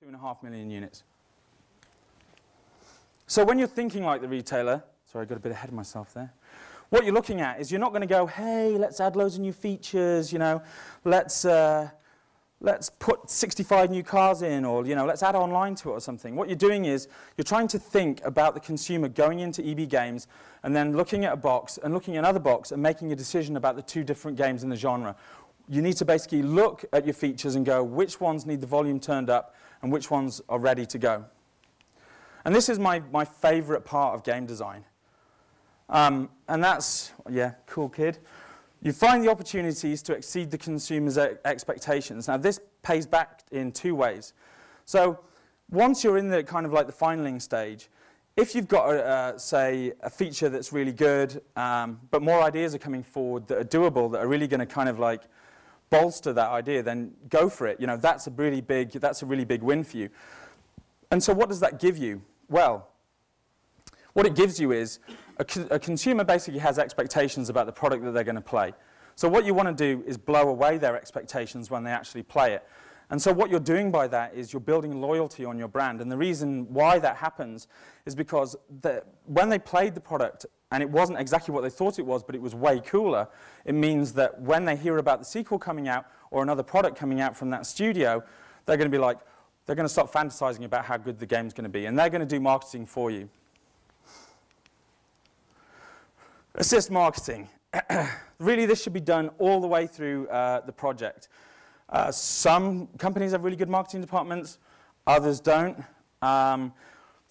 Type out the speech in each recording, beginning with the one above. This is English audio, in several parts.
2.5 million units. So when you're thinking like the retailer, sorry, I got a bit ahead of myself there. What you're looking at is you're not going to go, hey, let's add loads of new features, you know, let's put 65 new cars in, or, you know, let's add online to it or something. What you're doing is you're trying to think about the consumer going into EB Games and then looking at a box and looking at another box and making a decision about the two different games in the genre. You need to basically look at your features and go, which ones need the volume turned up and which ones are ready to go. And this is my favorite part of game design. And that's, yeah, cool kid. You find the opportunities to exceed the consumer's expectations. Now, this pays back in two ways. So once you're in the kind of like the finaling stage, if you've got, say, a feature that's really good, but more ideas are coming forward that are doable, that are really going to kind of like bolster that idea, then go for it. You know, that's a really big win for you. And so what does that give you? Well, what it gives you is a consumer basically has expectations about the product that they're going to play. So what you want to do is blow away their expectations when they actually play it. And so what you're doing by that is you're building loyalty on your brand. And the reason why that happens is because when they played the product and it wasn't exactly what they thought it was, but it was way cooler, it means that when they hear about the sequel coming out or another product coming out from that studio, they're going to be like, they're going to start fantasizing about how good the game's going to be. And they're going to do marketing for you. Assist marketing. Really, this should be done all the way through the project. Some companies have really good marketing departments, others don't. The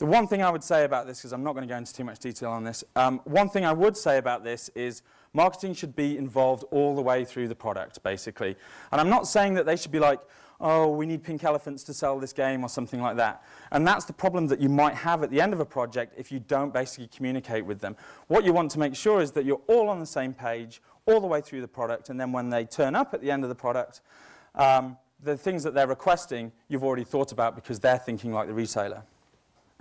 one thing I would say about this, because I'm not going to go into too much detail on this, one thing I would say about this is marketing should be involved all the way through the product, basically. And I'm not saying that they should be like, oh, we need pink elephants to sell this game or something like that. And that's the problem that you might have at the end of a project if you don't basically communicate with them. What you want to make sure is that you're all on the same page all the way through the product, and then when they turn up at the end of the product, the things that they're requesting you've already thought about because they're thinking like the retailer.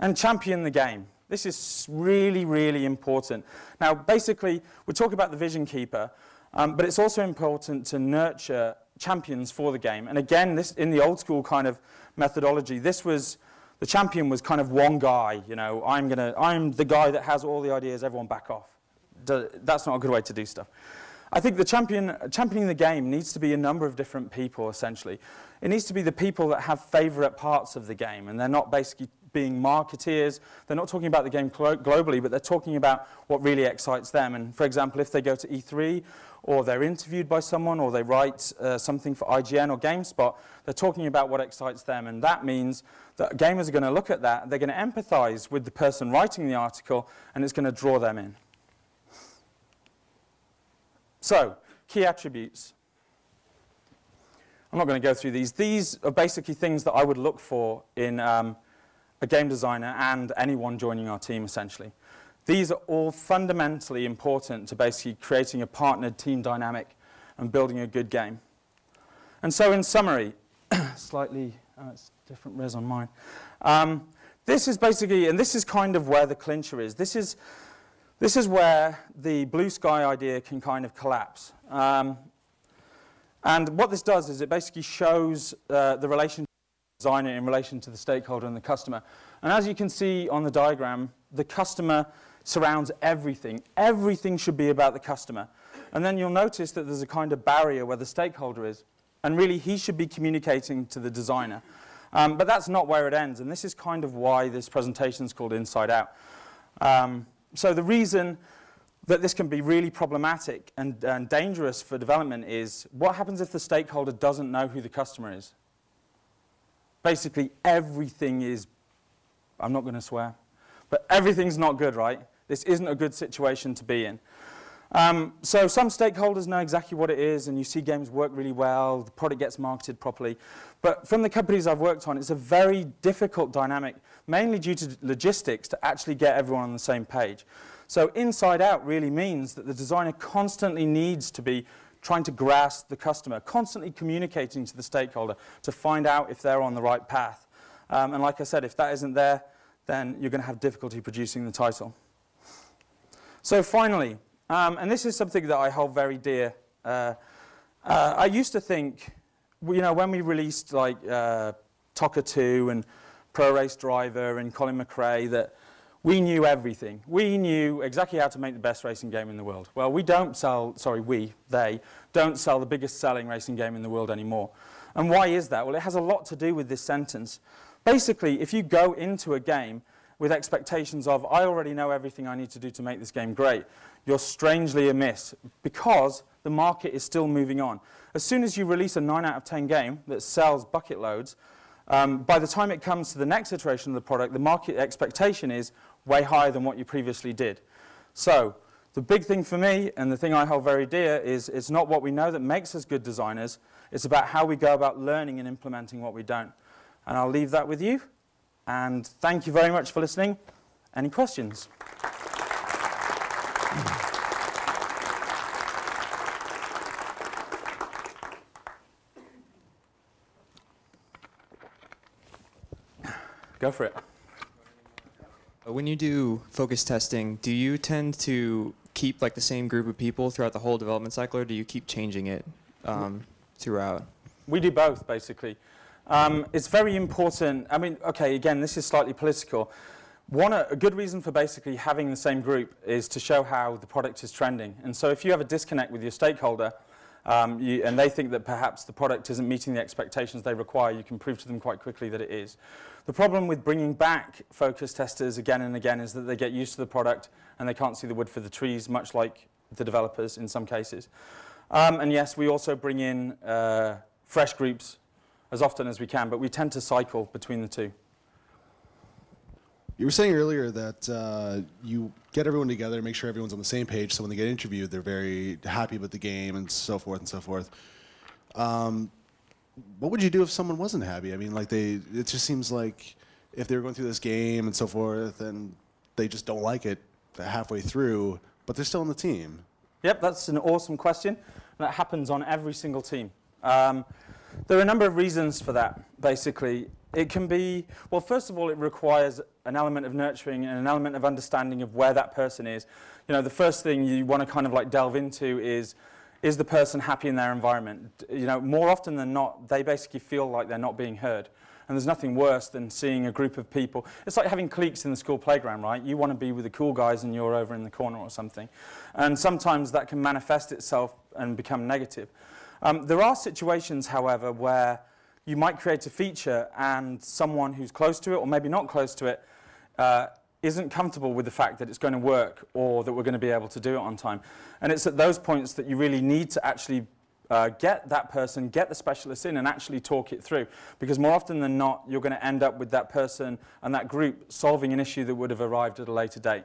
And champion the game. This is really, really important. Now, basically, we're talking about the vision keeper, but it's also important to nurture champions for the game. And again, this in the old school kind of methodology, the champion was kind of one guy, you know, I'm the guy that has all the ideas, everyone back off. That's not a good way to do stuff. I think the championing the game needs to be a number of different people, essentially. It needs to be the people that have favorite parts of the game, and they're not basically being marketeers. They're not talking about the game globally, but they're talking about what really excites them. And for example, if they go to E3, or they're interviewed by someone, or they write something for IGN or GameSpot, they're talking about what excites them. And that means that gamers are going to look at that, they're going to empathize with the person writing the article, and it's going to draw them in. So, key attributes. I'm not going to go through these. These are basically things that I would look for in a game designer and anyone joining our team, essentially. These are all fundamentally important to basically creating a partnered team dynamic and building a good game. And so in summary, slightly, it's different res on mine. This is basically, and this is kind of where the clincher is. This is where the blue sky idea can kind of collapse. And what this does is it basically shows the relationship of the designer in relation to the stakeholder and the customer. And as you can see on the diagram, the customer surrounds everything. Everything should be about the customer. And then you'll notice that there's a kind of barrier where the stakeholder is. And really, he should be communicating to the designer. But that's not where it ends. And this is kind of why this presentation is called Inside Out. So the reason that this can be really problematic and dangerous for development is, what happens if the stakeholder doesn't know who the customer is? Basically, everything is, I'm not going to swear, but everything's not good, right? This isn't a good situation to be in. So some stakeholders know exactly what it is, and you see games work really well, the product gets marketed properly. But from the companies I've worked on, it's a very difficult dynamic, mainly due to logistics, to actually get everyone on the same page. So inside out really means that the designer constantly needs to be trying to grasp the customer, constantly communicating to the stakeholder to find out if they're on the right path. And like I said, if that isn't there, then you're going to have difficulty producing the title. So finally, and this is something that I hold very dear. I used to think, you know, when we released like Tocker 2 and Pro Race Driver and Colin McRae that we knew everything. We knew exactly how to make the best racing game in the world. Well, they don't sell the biggest selling racing game in the world anymore. And why is that? Well, it has a lot to do with this sentence. Basically, if you go into a game with expectations of, I already know everything I need to do to make this game great, you're strangely amiss because the market is still moving on. As soon as you release a 9 out of 10 game that sells bucket loads, by the time it comes to the next iteration of the product, the market expectation is way higher than what you previously did. So the big thing for me, and the thing I hold very dear, is it's not what we know that makes us good designers. It's about how we go about learning and implementing what we don't. And I'll leave that with you. And thank you very much for listening. Any questions? Go for it. When you do focus testing, do you tend to keep like the same group of people throughout the whole development cycle, or do you keep changing it throughout? We do both, basically. It's very important. I mean, okay, again, this is slightly political. A good reason for basically having the same group is to show how the product is trending. And so if you have a disconnect with your stakeholder, and they think that perhaps the product isn't meeting the expectations they require, you can prove to them quite quickly that it is. The problem with bringing back focus testers again and again is that they get used to the product and they can't see the wood for the trees, much like the developers in some cases. And yes, we also bring in fresh groups as often as we can, but we tend to cycle between the two. You were saying earlier that you get everyone together, make sure everyone's on the same page, so when they get interviewed, they're very happy with the game and so forth and so forth. What would you do if someone wasn't happy? I mean, like it just seems like if they were going through this game and so forth, and they just don't like it halfway through, but they're still on the team. Yep, that's an awesome question. That happens on every single team. There are a number of reasons for that, basically. It can be, well, first of all, it requires an element of nurturing and an element of understanding of where that person is. You know, the first thing you want to kind of like delve into is the person happy in their environment? You know, more often than not, they basically feel like they're not being heard. And there's nothing worse than seeing a group of people. It's like having cliques in the school playground, right? You want to be with the cool guys and you're over in the corner or something. And sometimes that can manifest itself and become negative. There are situations, however, where you might create a feature and someone who's close to it, or maybe not close to it, isn't comfortable with the fact that it's going to work or that we're going to be able to do it on time. And it's at those points that you really need to actually get that person, get the specialist in and actually talk it through. Because more often than not, you're going to end up with that person and that group solving an issue that would have arrived at a later date.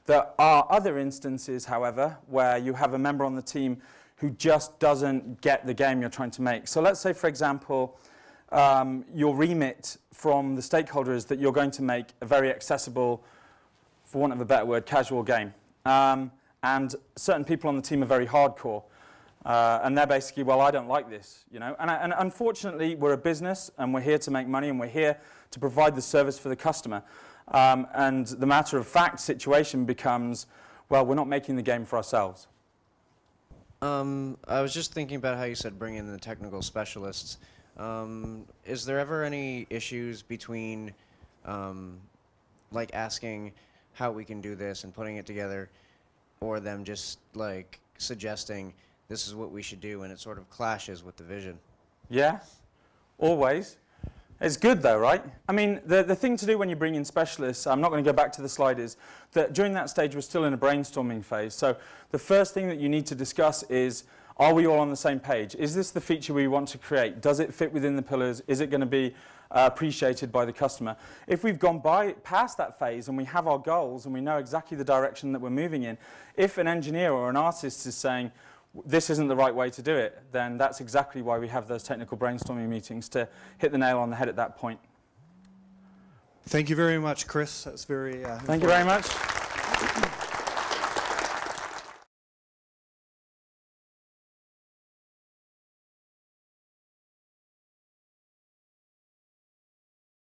There are other instances, however, where you have a member on the team who just doesn't get the game you're trying to make. So let's say, for example, your remit from the stakeholder is that you're going to make a very accessible, for want of a better word, casual game. And certain people on the team are very hardcore. And they're basically, well, I don't like this, you know. And unfortunately, we're a business, and we're here to make money, and we're here to provide the service for the customer. And the matter of fact situation becomes, well, we're not making the game for ourselves. I was just thinking about how you said bring in the technical specialists. Is there ever any issues between, like, asking how we can do this and putting it together, or them just, like, suggesting this is what we should do, and it sort of clashes with the vision? Yeah, always. It's good though, right? I mean, the thing to do when you bring in specialists, I'm not going to go back to the slide, is that during that stage we're still in a brainstorming phase. So the first thing that you need to discuss is, are we all on the same page? Is this the feature we want to create? Does it fit within the pillars? Is it going to be appreciated by the customer? If we've gone past that phase and we have our goals and we know exactly the direction that we're moving in, if an engineer or an artist is saying, this isn't the right way to do it, then that's exactly why we have those technical brainstorming meetings, to hit the nail on the head at that point. Thank you very much, Chris. That's very Thank you very much.